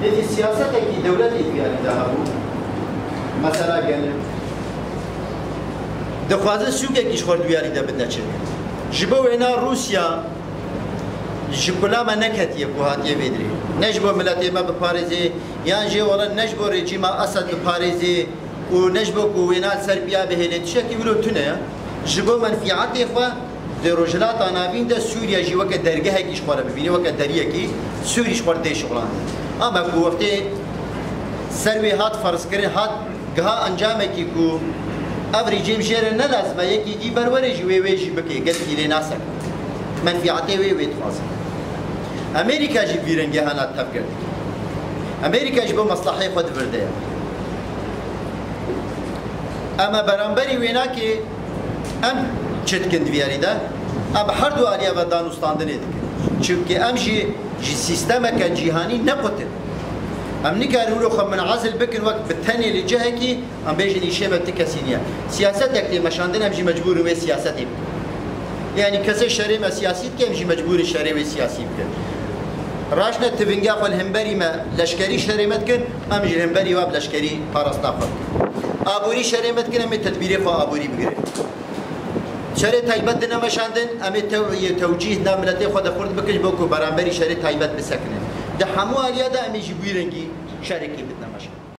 هذه السياسة كي دولة في ذهب مثلا قال دخوازن سوقك كيش خورد وياري ده بدنا چه جبو هنا روسيا جبلا ما نكتيه بوهاتيه بدري نجبو ملتي ما بباريزي يعني جي ولا نجبو رجيم اسد بباريزي ونجبو كوينات سربيا بهلت شكي بلو تنه جبو منفعات اخوا دروجلات انابين ده سوريا جي وقت درگه كيش خور ببيني وقت دريه كي سوري خور ده شغلان اما کو وقت سروي هات فرض کرن هات گها انجام کی کو افريجيم شير نه لازمه يكي جي بروري جي وي بكي قال لي ناسك منفعته وي تخاص امريكا جي بيرنگه انا تفكر امريكا جي بمصلحه خود برده اما برانبري ويناكي ام چتكند وياريدا اب هر دو عليا و دانستاندن ادك چونكي ام جي سيستمك جهاني نقطه ام نكارولو خم من عزل بكن وقت بالثاني لجهكي ام بيجي يشبه تكاسينيا سياستك دي مشاندن ام جي مجبور وي سياستي يعني كذا شريمه سياسي كم جي مجبور الشريمه سياسي بكن راشنا تفنجا خل همبري ما لشكري شريمت كن ام جي همبري واب لشكري بارستافر ابوري شريمت كن ام تدبيري خو ابوري بغير شري تايبت دنا مشاندن ام توجيه ناملتي خود خرد بكج بوكو برانبري شري تايبت بسكنه ده همو عليا ده امي جي بيرنگي شركي بدنا ماشي